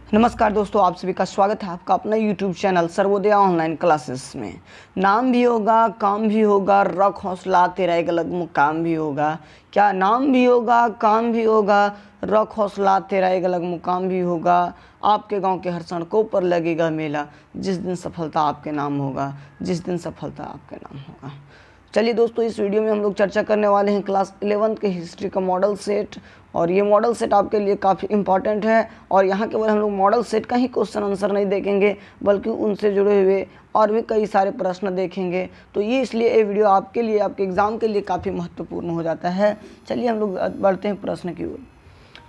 नमस्कार दोस्तों, आप सभी का स्वागत है आपका अपना YouTube channel Sarvodaya online classes में। नाम भी होगा, काम भी होगा, रख हौसला तेरा एक अलग मुकाम भी होगा। क्या नाम भी होगा, काम भी होगा, रख हौसला तेरा एक अलग मुकाम भी होगा। आपके गांव के हर सड़कों पर लगेगा मेला, जिस दिन सफलता आपके नाम होगा, जिस दिन सफलता आपके नाम होगा। चलिए दोस्तों, इस वीडियो में हम लोग चर्चा करने वाले हैं क्लास 11th के हिस्ट्री का मॉडल सेट। और ये मॉडल सेट आपके लिए काफ़ी इंपॉर्टेंट है। और यहाँ केवल हम लोग मॉडल सेट का ही क्वेश्चन आंसर नहीं देखेंगे, बल्कि उनसे जुड़े हुए और भी कई सारे प्रश्न देखेंगे। तो ये इसलिए ये वीडियो आपके लिए, आपके एग्ज़ाम के लिए काफ़ी महत्वपूर्ण हो जाता है। चलिए हम लोग बढ़ते हैं प्रश्न की ओर।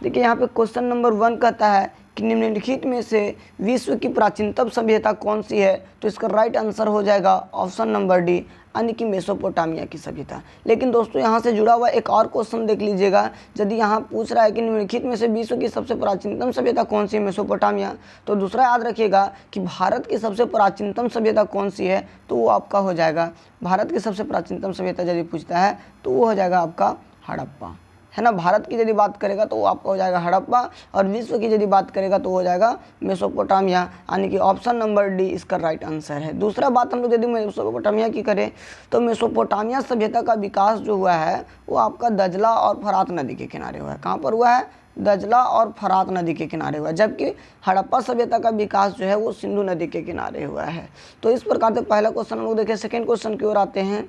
देखिए यहाँ पे क्वेश्चन नंबर 1 कहता है कि निम्नलिखित में से विश्व की प्राचीनतम सभ्यता कौन सी है। तो इसका राइट आंसर हो जाएगा ऑप्शन नंबर डी, यानी कि मेसोपोटामिया की सभ्यता। लेकिन दोस्तों यहाँ से जुड़ा हुआ एक और क्वेश्चन देख लीजिएगा। यदि यहाँ पूछ रहा है कि निम्नलिखित में से विश्व की सबसे प्राचीनतम सभ्यता कौन सी है, मेसोपोटामिया, तो दूसरा याद रखिएगा कि भारत की सबसे प्राचीनतम सभ्यता कौन सी है, तो वो आपका हो जाएगा, भारत की सबसे प्राचीनतम सभ्यता यदि पूछता है तो वो हो जाएगा आपका हड़प्पा, है ना। भारत की यदि बात करेगा तो वो आपका हो जाएगा हड़प्पा, और विश्व की यदि बात करेगा तो हो जाएगा मेसोपोटामिया, यानी कि ऑप्शन नंबर डी इसका राइट आंसर है। दूसरा बात हम लोग यदि मेसोपोटामिया की करें तो मेसोपोटामिया सभ्यता का विकास जो हुआ है वो आपका दजला और फरात नदी के किनारे हुआ है। कहाँ पर हुआ है? दजला और फरात नदी के किनारे हुआ है। जबकि हड़प्पा सभ्यता का विकास जो है वो सिंधु नदी के किनारे हुआ है। तो इस प्रकार से पहला क्वेश्चन हम लोग देखें। सेकेंड क्वेश्चन की ओर आते हैं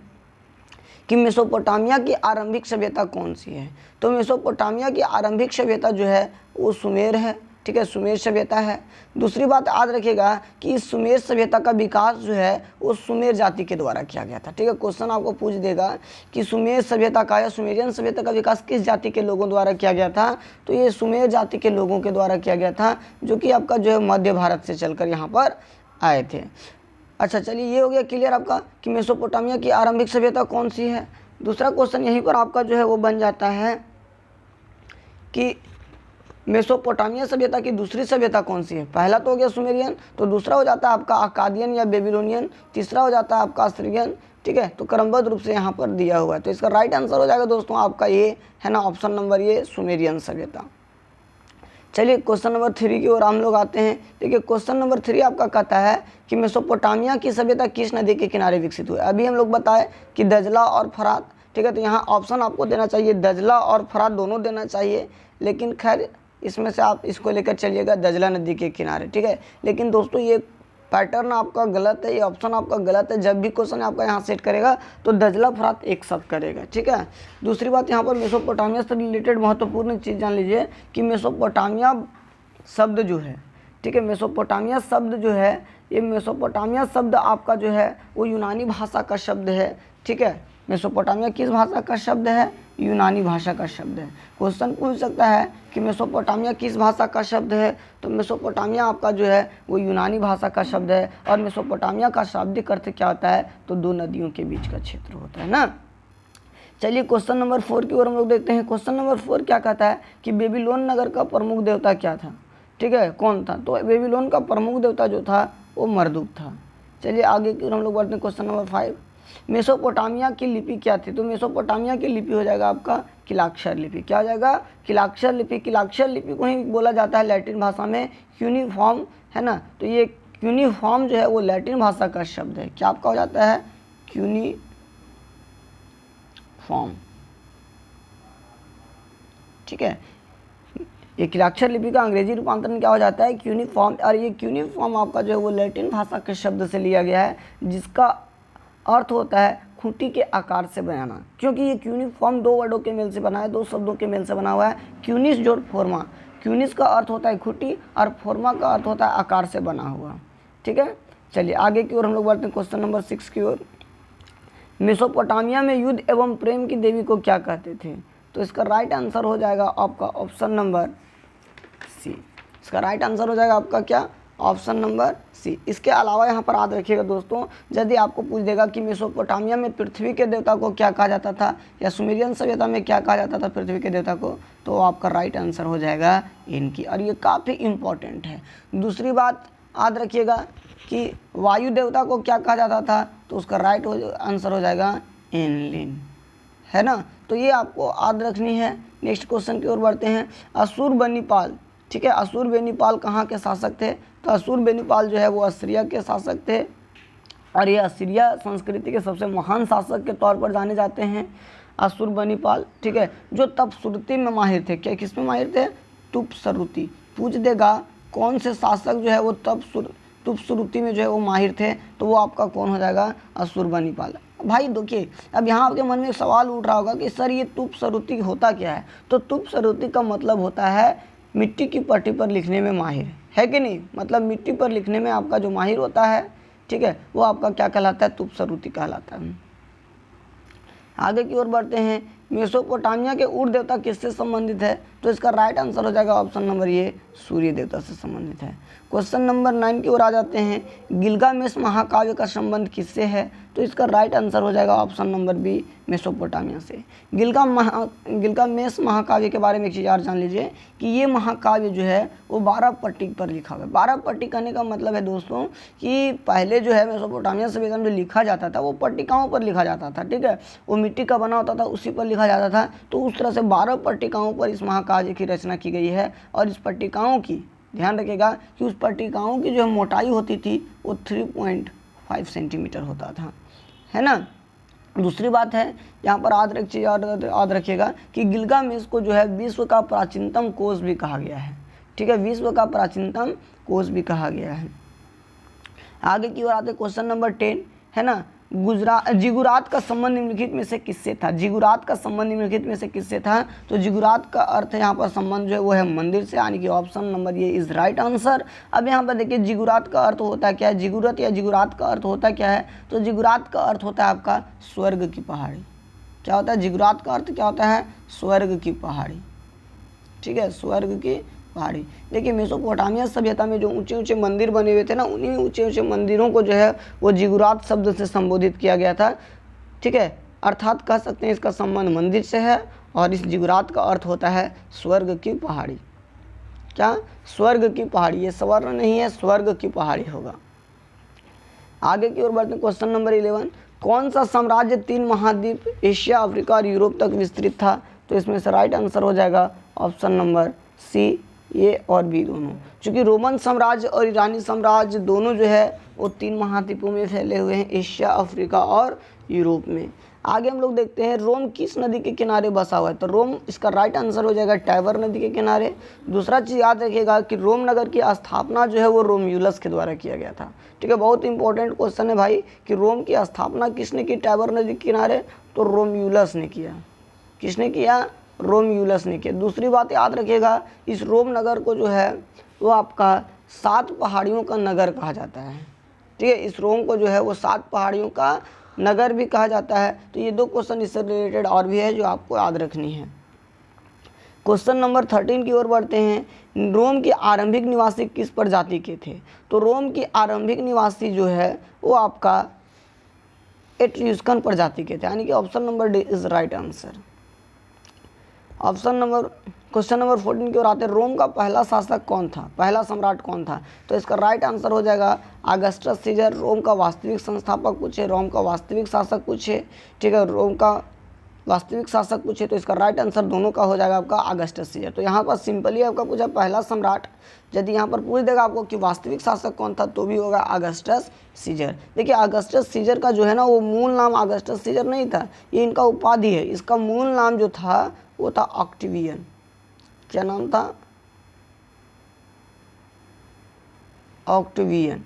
कि मेसोपोटामिया की आरंभिक सभ्यता कौन सी है। तो मेसोपोटामिया की आरंभिक सभ्यता जो है वो सुमेर है, ठीक है, सुमेर सभ्यता है। दूसरी बात याद रखिएगा कि इस सुमेर सभ्यता का विकास जो है वो सुमेर जाति के द्वारा किया गया था, ठीक है। क्वेश्चन आपको पूछ देगा कि सुमेर सभ्यता का या सुमेरियन सभ्यता का विकास किस जाति के लोगों द्वारा किया गया था। तो ये सुमेर जाति के लोगों के द्वारा किया गया था, जो कि आपका जो है मध्य भारत से चलकर यहाँ पर आए थे। अच्छा, चलिए ये हो गया क्लियर आपका कि मेसोपोटामिया की आरंभिक सभ्यता कौन सी है। दूसरा क्वेश्चन यहीं पर आपका जो है वो बन जाता है कि मेसोपोटामिया सभ्यता की दूसरी सभ्यता कौन सी है। पहला तो हो गया सुमेरियन, तो दूसरा हो जाता है आपका अकादियन या बेबीलोनियन, तीसरा हो जाता है आपका असीरियन, ठीक है। तो क्रमबद्ध रूप से यहाँ पर दिया हुआ है। तो इसका राइट आंसर हो जाएगा दोस्तों आपका ये, है ना, ऑप्शन नंबर ये, सुमेरियन सभ्यता। चलिए क्वेश्चन नंबर 3 की ओर हम लोग आते हैं। देखिए क्वेश्चन नंबर 3 आपका कहता है कि मेसोपोटामिया की सभ्यता किस नदी के किनारे विकसित हुई। अभी हम लोग बताए कि दजला और फरात, ठीक है। तो यहाँ ऑप्शन आपको देना चाहिए दजला और फरात दोनों देना चाहिए, लेकिन खैर इसमें से आप इसको लेकर चलिएगा दजला नदी के किनारे, ठीक है। लेकिन दोस्तों ये पैटर्न आपका गलत है, ये ऑप्शन आपका गलत है। जब भी क्वेश्चन आपका यहाँ सेट करेगा तो दजला फरात एक शब्द करेगा, ठीक है। दूसरी बात यहाँ पर मेसोपोटामिया से रिलेटेड महत्वपूर्ण चीज़ जान लीजिए कि मेसोपोटामिया शब्द जो है, ठीक है, मेसोपोटामिया शब्द जो है, ये मेसोपोटामिया शब्द आपका जो है वो यूनानी भाषा का शब्द है, ठीक है। मेसोपोटामिया किस भाषा का शब्द है? यूनानी भाषा का शब्द है। क्वेश्चन पूछ सकता है कि मेसोपोटामिया किस भाषा का शब्द है। तो मेसोपोटामिया आपका जो है वो यूनानी भाषा का शब्द है। और मेसोपोटामिया का शाब्दिक अर्थ क्या होता है? तो दो नदियों के बीच का क्षेत्र होता है ना। चलिए क्वेश्चन नंबर 4 की ओर हम लोग देखते हैं। क्वेश्चन नंबर 4 क्या कहता है कि बेबीलोन नगर का प्रमुख देवता क्या था, ठीक है, कौन था। तो बेबीलोन का प्रमुख देवता जो था वो मरदुक था। चलिए आगे की ओर हम लोग बढ़ते हैं। क्वेश्चन नंबर 5, मेसोपोटामिया की लिपि क्या थी। तो मेसोपोटामिया की लिपि हो जाएगा आपका किलाक्षर लिपि। क्या हो जाएगा? किलाक्षर लिपि। किलाक्षर लिपि को ही बोला जाता है लैटिन भाषा में क्यूनिफॉर्म, है ना। तो ये क्यूनिफॉर्म जो है वो लैटिन भाषा का शब्द है। क्या आपका हो जाता है? क्यूनिफॉर्म, ठीक है। ये किलाक्षर लिपि का अंग्रेजी रूपांतरण क्या हो जाता है? क्यूनिफॉर्म। और ये क्यूनिफॉर्म आपका जो है वो लैटिन भाषा के शब्द से लिया गया है, जिसका अर्थ होता है खूंटी के आकार से बनाना। क्योंकि ये क्यूनिफॉर्म दो वर्डों के मेल से बना है, दो शब्दों के मेल से बना हुआ है, क्यूनिस जोड़ फोर्मा। क्यूनिस का अर्थ होता है खूंटी और फोर्मा का अर्थ होता है आकार से बना हुआ, ठीक है। चलिए आगे की ओर हम लोग बढ़ते हैं। क्वेश्चन नंबर 6 की ओर। मेसोपोटामिया में युद्ध एवं प्रेम की देवी को क्या कहते थे। तो इसका राइट आंसर हो जाएगा आपका ऑप्शन नंबर सी। इसका राइट आंसर हो जाएगा आपका क्या? Option number C. इसके अलावा यहाँ पर याद रखिएगा दोस्तों, यदि आपको पूछ देगा कि मेसोपोटामिया में पृथ्वी के देवता को क्या कहा जाता था, या सुमेरियन सभ्यता में क्या कहा जाता था पृथ्वी के देवता को, तो आपका राइट आंसर हो जाएगा इनकी। और ये काफ़ी इम्पोर्टेंट है। दूसरी बात याद रखिएगा कि वायु देवता को क्या कहा जाता था, तो उसका राइट आंसर हो जाएगा एनलिन, है ना। तो ये आपको याद रखनी है। नेक्स्ट क्वेश्चन की ओर बढ़ते हैं। असुरबनिपाल ठीक है। असुरबेनीपाल कहाँ के शासक थे? तो असुरबेनीपाल जो है वो असीरिया के शासक थे और ये असीरिया संस्कृति के सबसे महान शासक के तौर पर जाने जाते हैं असुरबनीपाल, ठीक है, जो तपश्रुति में माहिर थे। क्या किस में माहिर थे? तुपश्रुति। पूछ देगा कौन से शासक जो है वो तुपश्रुति में जो है वो माहिर थे, तो वो आपका कौन हो जाएगा? असुरबनीपाल। भाई देखिए, अब यहाँ आपके मन में एक सवाल उठ रहा होगा कि सर ये तुपश्रुति होता क्या है? तो तुपश्रुति का मतलब होता है मिट्टी की पट्टी पर लिखने में माहिर, है कि नहीं? मतलब मिट्टी पर लिखने में आपका जो माहिर होता है, ठीक है, वो आपका क्या कहलाता है? तुपश्रुति कहलाता है। आगे की ओर बढ़ते हैं। मेसोपोटामिया के उर देवता किससे संबंधित है? तो इसका राइट आंसर हो जाएगा ऑप्शन नंबर ये, सूर्य देवता से संबंधित है। क्वेश्चन नंबर 9 की ओर आ जाते हैं। गिलगामेश महाकाव्य का संबंध किससे है? तो इसका राइट आंसर हो जाएगा ऑप्शन नंबर बी, मेसोपोटामिया से। गिलगामेश महाकाव्य के बारे में एक चीज़ और जान लीजिए कि ये महाकाव्य जो है वो 12 पट्टी पर लिखा हुआ है। 12 पट्टी कहने का मतलब है दोस्तों कि पहले जो है मेसोपोटामिया सभ्यता में जो लिखा जाता था वो पट्टिकाओं पर लिखा जाता था, ठीक है, वो मिट्टी का बना होता था, उसी पर लिखा जाता था। तो उस तरह से 12 पट्टिकाओं पर इस महाकाव्य की रचना की गई है और इस पट्टिकाओं की ध्यान रखिएगा कि उस पट्टिकाओं की जो मोटाई होती थी वो 3.5 सेंटीमीटर होता था, है ना। दूसरी बात है यहाँ पर याद रखिएगा कि गिलगामेश को जो है विश्व का प्राचीनतम कोश भी कहा गया है, ठीक है, विश्व का प्राचीनतम कोश भी कहा गया है। आगे की ओर आते क्वेश्चन नंबर 10, है ना। जिगुरात का संबंध निम्नलिखित में से किससे था? जिगुरात का संबंध निम्नलिखित में से किससे था? तो जिगुरात का अर्थ यहाँ पर संबंध जो है वो है मंदिर से, यानी कि ऑप्शन नंबर ये इज राइट आंसर। अब यहाँ पर देखिए जिगुरात का अर्थ होता क्या है? जिगुरत या जिगुरात का अर्थ होता क्या है? तो जिगुरात का अर्थ होता है आपका स्वर्ग की पहाड़ी। क्या होता है? जिगुरात का अर्थ क्या होता है? स्वर्ग की पहाड़ी, ठीक है, स्वर्ग की पहाड़ी। देखिए मेसोपोटामिया सभ्यता में जो ऊंचे ऊंचे मंदिर बने हुए थे ना, उन्हीं ऊंचे ऊंचे मंदिरों को जो है वो जिगुरात शब्द से संबोधित किया गया था, ठीक है। अर्थात कह सकते हैं इसका संबंध मंदिर से है और इस जिगुरात का अर्थ होता है स्वर्ग की पहाड़ी। क्या? स्वर्ग की पहाड़ी, ये स्वर्ण नहीं है, स्वर्ग की पहाड़ी होगा। आगे की ओर बढ़ते हैं। क्वेश्चन नंबर 11, कौन सा साम्राज्य 3 महाद्वीप एशिया, अफ्रीका और यूरोप तक विस्तृत था? तो इसमें से राइट आंसर हो जाएगा ऑप्शन नंबर सी, ए और बी दोनों। चूँकि रोमन साम्राज्य और ईरानी साम्राज्य दोनों जो है वो 3 महाद्वीपों में फैले हुए हैं, एशिया, अफ्रीका और यूरोप में। आगे हम लोग देखते हैं रोम किस नदी के किनारे बसा हुआ है? तो रोम, इसका राइट आंसर हो जाएगा टाइबर नदी के किनारे। दूसरा चीज़ याद रखिएगा कि रोम नगर की स्थापना जो है वो रोम्यूलस के द्वारा किया गया था, ठीक है। बहुत इंपॉर्टेंट क्वेश्चन है भाई कि रोम की स्थापना किसने की टाइबर नदी के किनारे? तो रोम्यूलस ने किया। किसने किया? रोम्यूलस ने किया। दूसरी बात याद रखिएगा, इस रोम नगर को जो है वो आपका 7 पहाड़ियों का नगर कहा जाता है, ठीक है। इस रोम को जो है वो 7 पहाड़ियों का नगर भी कहा जाता है। तो ये 2 क्वेश्चन इससे रिलेटेड और भी है जो आपको याद रखनी है। क्वेश्चन नंबर 13 की ओर बढ़ते हैं। रोम के आरंभिक निवासी किस प्रजाति के थे? तो रोम की आरंभिक निवासी जो है वो आपका एट्रिस्कन प्रजाति के थे, यानी कि option number D is right answer. Question number 14 की ओर आते हैं। रोम का पहला शासक कौन था? पहला सम्राट कौन था? तो इसका राइट आंसर हो जाएगा अगस्टस सीजर। रोम का वास्तविक संस्थापक पूछे, रोम का वास्तविक शासक पूछे, ठीक है, रोम का वास्तविक शासक पूछे तो इसका राइट आंसर दोनों का हो जाएगा आपका अगस्टस सीजर। तो यहाँ पर सिंपली आपका पूछा पहला सम्राट, यदि यहाँ पर पूछ देगा आपको कि वास्तविक शासक कौन था तो भी होगा अगस्टस सीजर। देखिए अगस्टस सीजर का जो है ना वो मूल नाम अगस्टस सीजर नहीं था, ये इनका उपाधि है। इसका मूल नाम जो था वो था ऑक्टिवियन। क्या नाम था? ऑक्टिवियन।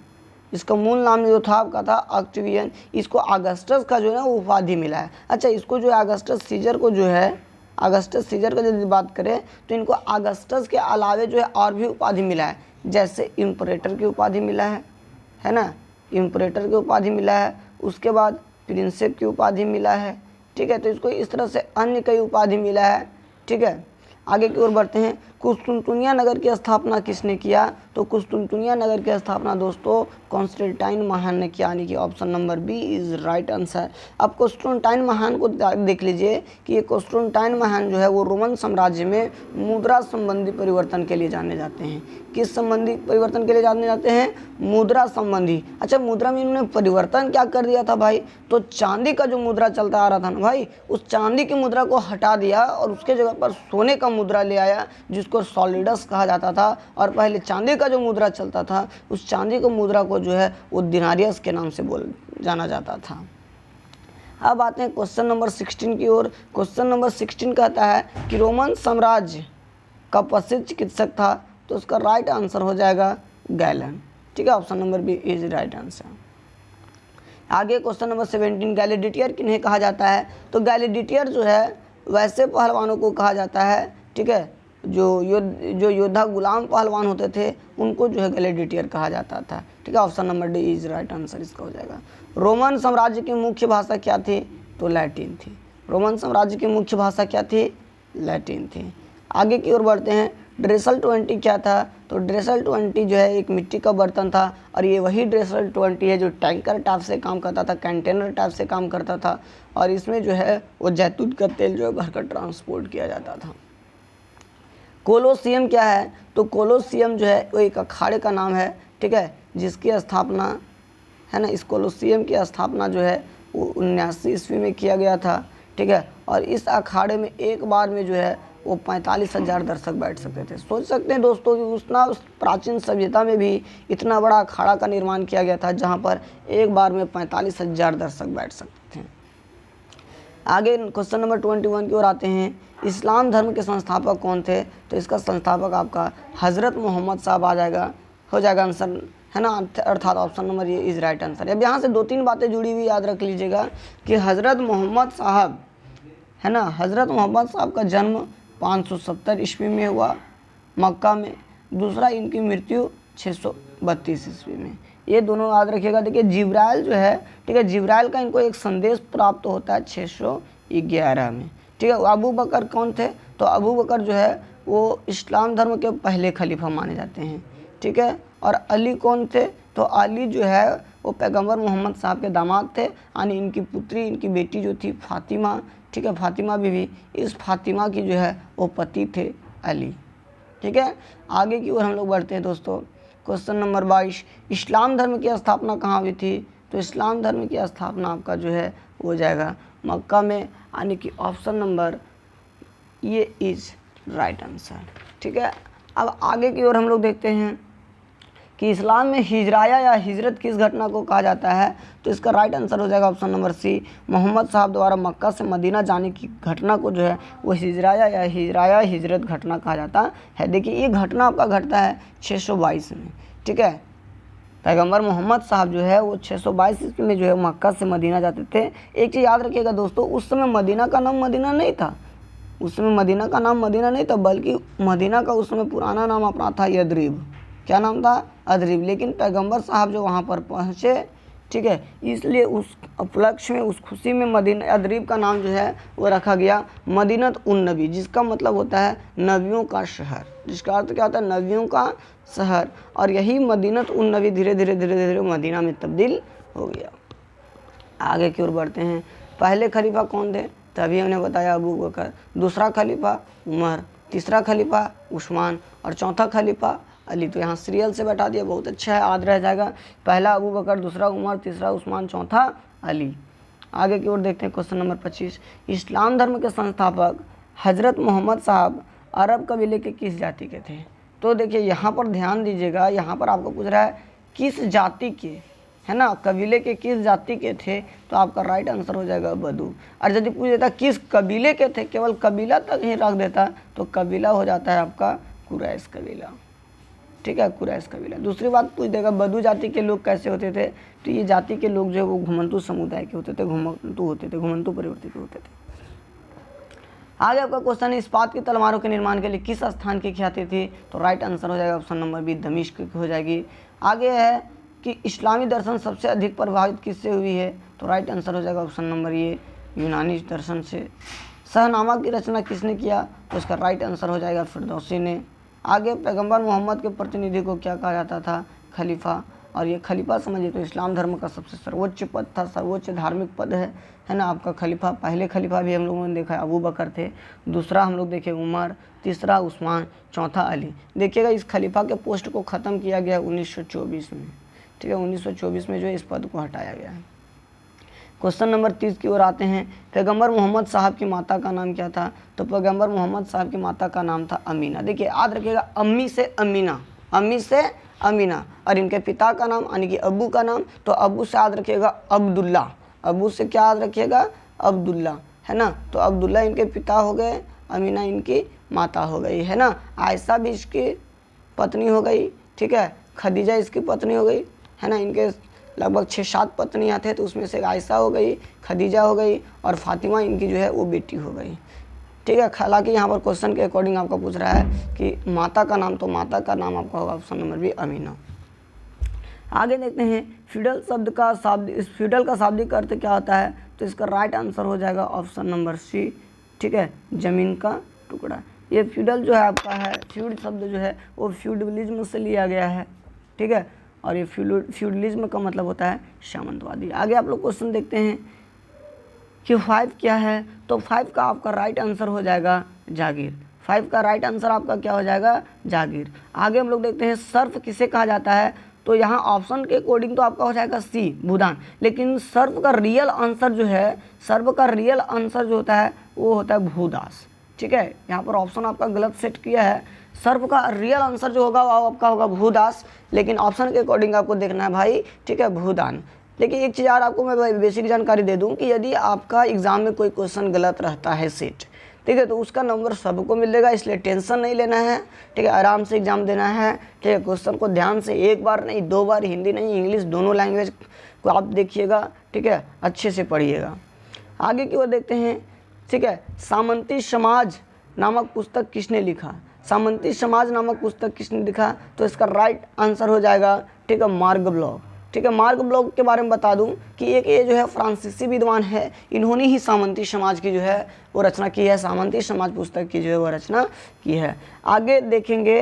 इसका मूल नाम जो था आपका था ऑक्टिवियन। इसको अगस्टस का जो है ना वो उपाधि मिला है। अच्छा, इसको जो है अगस्टस सीजर को जो है, अगस्टस सीजर का यदि बात करें तो इनको अगस्टस के अलावे जो है और भी उपाधि मिला है, जैसे इम्परेटर की उपाधि मिला है ना, इम्परेटर की उपाधि मिला है, उसके बाद प्रिंसेप की उपाधि मिला है, ठीक है। तो इसको इस तरह से अन्य कई उपाधि मिला है, ठीक है। आगे की ओर बढ़ते हैं। कुस्तुनतुनिया नगर की स्थापना किसने किया? तो कुस्तुनतुनिया नगर की स्थापना दोस्तों कॉन्स्टेंटाइन महान ने किया, यानी कि option number B is right answer. अब कॉन्स्टेंटाइन महान को देख लीजिए कि ये कॉन्स्टेंटाइन महान जो है वो रोमन साम्राज्य में मुद्रा संबंधी परिवर्तन के लिए जाने जाते हैं। किस संबंधी परिवर्तन के लिए जाने जाते हैं? मुद्रा संबंधी। अच्छा, मुद्रा में इन्होंने परिवर्तन क्या कर दिया था भाई? तो चांदी का जो मुद्रा चलता आ रहा था ना भाई, उस चांदी की मुद्रा को हटा दिया और उसके जगह पर सोने का मुद्रा ले आया, जिसको जिसको सॉलिडस कहा जाता था, और पहले चांदी का जो मुद्रा चलता था उस चांदी को मुद्रा को जो है वो दिनारियस के नाम से जाना जाता था। अब आते हैं क्वेश्चन नंबर 16 की ओर। क्वेश्चन नंबर 16 कहता है कि रोमन साम्राज्य का प्रसिद्ध चिकित्सक था, तो उसका राइट आंसर हो जाएगा गैलन। ठीक है, option number B is right answer. आगे क्वेश्चन नंबर 17, गैलेडिटियर किन्हें कहा जाता है? तो गैलेडिटियर जो है वैसे पहलवानों को कहा जाता है, ठीक है, जो योद्धा गुलाम पहलवान होते थे उनको जो है गैलेडिटियर कहा जाता था। ठीक है, option number D is right answer इसका हो जाएगा। रोमन साम्राज्य की मुख्य भाषा क्या थी? तो लैटिन थी। रोमन साम्राज्य की मुख्य भाषा क्या थी? लैटिन थी। आगे की ओर बढ़ते हैं। ड्रेसल 20 क्या था? तो ड्रेसल 20 जो है एक मिट्टी का बर्तन था, और ये वही ड्रेसल 20 है जो टैंकर टाइप से काम करता था, कंटेनर टाइप से काम करता था, और इसमें जो है वो जैतून का तेल जो है भरकर ट्रांसपोर्ट किया जाता था। कोलोसियम क्या है? तो कोलोसियम जो है वो एक अखाड़े का नाम है, ठीक है, जिसकी स्थापना है ना, इस कोलोसियम की स्थापना जो है वो 79 ईस्वी में किया गया था। ठीक है, और इस अखाड़े में एक बार में जो है वो 45,000 दर्शक बैठ सकते थे। सोच सकते हैं दोस्तों कि उस प्राचीन सभ्यता में भी इतना बड़ा अखाड़ा का निर्माण किया गया था जहाँ पर एक बार में 45,000 दर्शक बैठ सकते थे। आगे क्वेश्चन नंबर 21 की ओर आते हैं। इस्लाम धर्म के संस्थापक कौन थे? तो इसका संस्थापक आपका हज़रत मोहम्मद साहब आ जाएगा, हो जाएगा आंसर, है ना, अर्थात ऑप्शन नंबर ये इज राइट आंसर। अब यहाँ से 2-3 बातें जुड़ी हुई याद रख लीजिएगा कि हज़रत मोहम्मद साहब, है ना, हज़रत मोहम्मद साहब का जन्म 570 ईस्वी में हुआ मक्का में। दूसरा, इनकी मृत्यु 632 ईस्वी में। ये दोनों याद रखिएगा। देखिए जिब्राइल जो है, ठीक है, जिब्राइल का इनको एक संदेश प्राप्त होता है 611 में। ठीक है, अबू बकर कौन थे? तो अबू बकर जो है वो इस्लाम धर्म के पहले खलीफा माने जाते हैं। ठीक है, और अली कौन थे? तो अली जो है वो पैगंबर मोहम्मद साहब के दामाद थे, यानी इनकी पुत्री, इनकी बेटी जो थी फातिमा, ठीक है, फातिमा बीवी, इस फातिमा की जो है वो पति थे अली। ठीक है, आगे की ओर हम लोग बढ़ते हैं दोस्तों। क्वेश्चन नंबर 22, इस्लाम धर्म की स्थापना कहाँ हुई थी? तो इस्लाम धर्म की स्थापना आपका जो है हो जाएगा मक्का में, यानी कि ऑप्शन नंबर ये इज राइट आंसर। ठीक है, अब आगे की ओर हम लोग देखते हैं कि इस्लाम में हिजराया या हिजरत किस घटना को कहा जाता है? तो इसका राइट आंसर हो जाएगा ऑप्शन नंबर सी, मोहम्मद साहब द्वारा मक्का से मदीना जाने की घटना को जो है वो हिजराया या हिजरत घटना कहा जाता है। देखिए ये घटना आपका घटता है 622 में। ठीक है, पैगंबर मोहम्मद साहब जो है वो 622 ईस्वी में जो है मक्का से मदीना जाते थे। एक चीज़ याद रखिएगा दोस्तों, उस समय मदीना का नाम मदीना नहीं था, उस समय मदीना का नाम मदीना नहीं था, बल्कि मदीना का उस समय पुराना नाम अपना था यदरीब। क्या नाम था? अदरीब। लेकिन पैगंबर साहब जो वहाँ पर पहुँचे, ठीक है, इसलिए उस उपलक्ष्य में, उस खुशी में मदीना अदरीब का नाम जो है वो रखा गया मदीनत उन नबी, जिसका मतलब होता है नबियों का शहर, जिसका अर्थ क्या होता है? नबियों का शहर। और यही मदीनत उन नबी धीरे धीरे मदीना में तब्दील हो गया। आगे की ओर बढ़ते हैं। पहले खलीफा कौन थे? तभी हमने बताया अबू बकर, दूसरा खलीफा उमर, तीसरा खलीफा उस्मान, और चौथा खलीफा अली। तो यहाँ सीरियल से बैठा दिया, बहुत अच्छा है, याद रह जाएगा। पहला अबू बकर, दूसरा उमर, तीसरा उस्मान, चौथा अली। आगे की ओर देखते हैं क्वेश्चन नंबर 25, इस्लाम धर्म के संस्थापक हज़रत मोहम्मद साहब अरब कबीले के किस जाति के थे? तो देखिए यहाँ पर ध्यान दीजिएगा, यहाँ पर आपको पूछ रहा है किस जाति के, है ना, कबीले के किस जाति के थे, तो आपका राइट आंसर हो जाएगा बदू। और यदि पूछ देता किस कबीले के थे, केवल कबीला तक ही रख देता, तो कबीला हो जाता है आपका कुरैश कबीला। ठीक है, कुरैश कबीला। दूसरी बात पूछ देगा बदू जाति के लोग कैसे होते थे? तो ये जाति के लोग जो है वो घुमंतू समुदाय के होते थे, घुमंतू प्रवृत्ति के होते थे। आगे आपका क्वेश्चन है, इस्पात की तलवारों के निर्माण के लिए किस स्थान की ख्याति थी? तो राइट आंसर हो जाएगा ऑप्शन नंबर बी, दमिश्क की हो जाएगी। आगे है कि इस्लामी दर्शन सबसे अधिक प्रभावित किससे हुई है? तो राइट आंसर हो जाएगा ऑप्शन नंबर ये, यूनानी दर्शन से। शहनामा की रचना किसने किया? तो इसका राइट आंसर हो जाएगा फिरदौसी ने। आगे पैगंबर मोहम्मद के प्रतिनिधि को क्या कहा जाता था? खलीफा। और ये खलीफा समझिए तो इस्लाम धर्म का सबसे सर्वोच्च पद था, सर्वोच्च धार्मिक पद है ना आपका खलीफा। पहले खलीफा भी हम लोगों ने देखा अबू बकर थे, दूसरा हम लोग देखे उमर, तीसरा उस्मान, चौथा अली। देखिएगा इस खलीफा के पोस्ट को ख़त्म किया गया 1924 में। ठीक है, 1924 में जो है इस पद को हटाया गया है। क्वेश्चन नंबर 30 की ओर आते हैं। पैगंबर मोहम्मद साहब की माता का नाम क्या था? तो पैगंबर मोहम्मद साहब की माता का नाम था अमीना। देखिए याद रखिएगा, अम्मी से अमीना, अम्मी से अमीना। और इनके पिता का नाम यानी कि अब्बू का नाम, तो अब्बू से याद रखिएगा अब्दुल्ला। अब्बू से क्या याद रखिएगा? अब्दुल्ला, है ना। तो अब्दुल्ला इनके पिता हो गए, अमीना इनकी माता हो गई, है ना। आयशा भी इसकी पत्नी हो गई, ठीक है। खदीजा इसकी पत्नी हो गई, है ना। इनके लगभग 6-7 पत्नियाँ थे, तो उसमें से आयशा हो गई, खदीजा हो गई और फातिमा इनकी जो है वो बेटी हो गई, ठीक है। हालांकि यहाँ पर क्वेश्चन के अकॉर्डिंग आपका पूछ रहा है कि माता का नाम, तो माता का नाम आपका होगा ऑप्शन नंबर बी अमीना। आगे देखते हैं फ्यूडल शब्द का शाब्दिक, इस फ्यूडल का शाब्दिक अर्थ क्या होता है? तो इसका राइट आंसर हो जाएगा ऑप्शन नंबर सी, ठीक है, जमीन का टुकड़ा। ये फ्यूडल जो है आपका है, फ्यूड शब्द जो है वो फ्यूडलिज्म से लिया गया है, ठीक है। और ये फ्यूडलिज्म का मतलब होता है सामंतवादी। आगे आप लोग क्वेश्चन देखते हैं कि 5 क्या है? तो 5 का आपका राइट आंसर हो जाएगा जागीर। 5 का राइट आंसर आपका क्या हो जाएगा? जागीर। आगे हम लोग देखते हैं सर्फ किसे कहा जाता है? तो यहाँ ऑप्शन के अकॉर्डिंग तो आपका हो जाएगा सी, भूदान। लेकिन सर्फ का रियल आंसर जो है, सर्फ का रियल आंसर जो होता है वो होता है भूदास, ठीक है। यहाँ पर ऑप्शन आपका गलत सेट किया है। सर्फ का रियल आंसर जो होगा वो आपका होगा भूदास, लेकिन ऑप्शन के अकॉर्डिंग आपको देखना है भाई, ठीक है, भूदान। लेकिन एक चीज़ यार आपको मैं बेसिक जानकारी दे दूं कि यदि आपका एग्जाम में कोई क्वेश्चन गलत रहता है सेट, ठीक है, तो उसका नंबर सबको मिलेगा, इसलिए टेंशन नहीं लेना है, ठीक है। आराम से एग्जाम देना है, ठीक है। क्वेश्चन को ध्यान से एक बार नहीं 2 बार, हिंदी नहीं इंग्लिश दोनों लैंग्वेज को आप देखिएगा, ठीक है, अच्छे से पढ़िएगा। आगे की ओर देखते हैं, ठीक है। सामंती समाज नामक पुस्तक किसने लिखा? सामंती समाज नामक पुस्तक किसने लिखा? तो इसका राइट आंसर हो जाएगा, ठीक है, मार्क ब्लॉक, ठीक है। मार्क ब्लॉक के बारे में बता दूं कि एक ये जो है फ्रांसीसी विद्वान है, इन्होंने ही सामंती समाज की जो है वो रचना की है, सामंती समाज पुस्तक की जो है वो रचना की है। आगे देखेंगे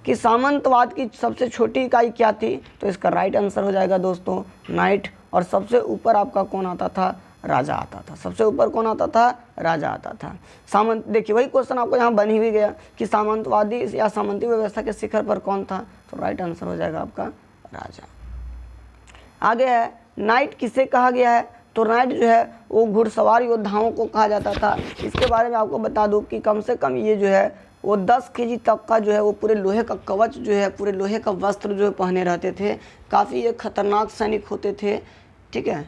कि सामंतवाद की सबसे छोटी इकाई क्या थी? तो इसका राइट आंसर हो जाएगा दोस्तों नाइट। और सबसे ऊपर आपका कौन आता था? राजा आता था। सबसे ऊपर कौन आता था? राजा आता था। सामंत, देखिए वही क्वेश्चन आपको यहाँ बन ही भी गया कि सामंतवादी या सामंती व्यवस्था के शिखर पर कौन था? तो राइट आंसर हो जाएगा आपका राजा। आगे है नाइट किसे कहा गया है? तो नाइट जो है वो घुड़सवार योद्धाओं को कहा जाता था। इसके बारे में आपको बता दूं कि कम से कम ये जो है वो 10 केजी तक का जो है वो पूरे लोहे का कवच जो है, पूरे लोहे का वस्त्र जो है पहने रहते थे। काफ़ी ये खतरनाक सैनिक होते थे, ठीक है।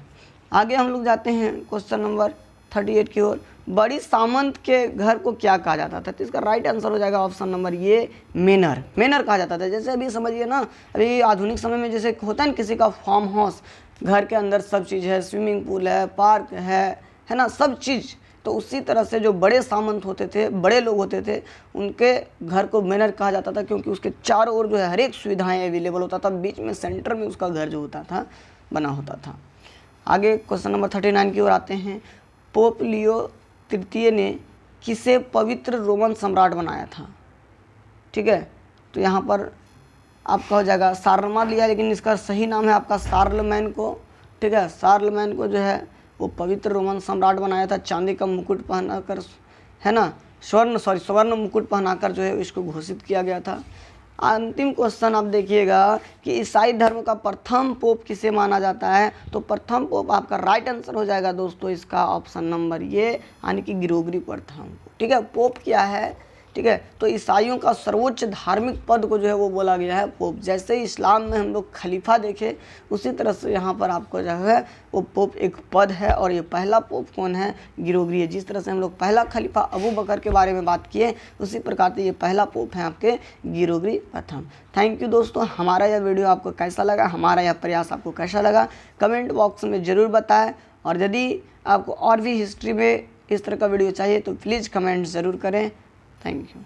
आगे हम लोग जाते हैं क्वेश्चन नंबर 38 की ओर। बड़ी सामंत के घर को क्या कहा जाता था? तो इसका राइट आंसर हो जाएगा ऑप्शन नंबर ये मैनर। मैनर कहा जाता था। जैसे अभी समझिए ना, अभी आधुनिक समय में जैसे होता है ना किसी का फार्म हाउस, घर के अंदर सब चीज़ है, स्विमिंग पूल है, पार्क है ना, सब चीज़। तो उसी तरह से जो बड़े सामंत होते थे, बड़े लोग होते थे, उनके घर को मैनर कहा जाता था, क्योंकि उसके चारों ओर जो है हर एक सुविधाएँ अवेलेबल होता था, बीच में सेंटर में उसका घर जो होता था बना होता था। आगे क्वेश्चन नंबर 39 की ओर आते हैं। पोप लियो तृतीय ने किसे पवित्र रोमन सम्राट बनाया था? ठीक है, तो यहाँ पर आपका हो जाएगा शारलमान लिया, लेकिन इसका सही नाम है आपका शार्लमैन को, ठीक है। शार्लमैन को जो है वो पवित्र रोमन सम्राट बनाया था। चांदी का मुकुट पहनाकर, है ना, स्वर्ण मुकुट पहनाकर जो है इसको घोषित किया गया था। अंतिम क्वेश्चन आप देखिएगा कि ईसाई धर्म का प्रथम पोप किसे माना जाता है? तो प्रथम पोप आपका राइट आंसर हो जाएगा दोस्तों इसका ऑप्शन नंबर ये, यानी कि ग्रिगोरी प्रथम। ठीक है, पोप क्या है? ठीक है, तो ईसाइयों का सर्वोच्च धार्मिक पद को जो है वो बोला गया है पोप। जैसे इस्लाम में हम लोग खलीफा देखे, उसी तरह से यहाँ पर आपको जो है वो पोप एक पद है। और ये पहला पोप कौन है? ग्रिगोरी है। जिस तरह से हम लोग पहला खलीफा अबू बकर के बारे में बात किए, उसी प्रकार से ये पहला पोप है आपके ग्रिगोरी प्रथम। थैंक यू दोस्तों। हमारा यह वीडियो आपको कैसा लगा, हमारा यह प्रयास आपको कैसा लगा, कमेंट बॉक्स में ज़रूर बताएं। और यदि आपको और भी हिस्ट्री में इस तरह का वीडियो चाहिए तो प्लीज़ कमेंट ज़रूर करें। Thank you.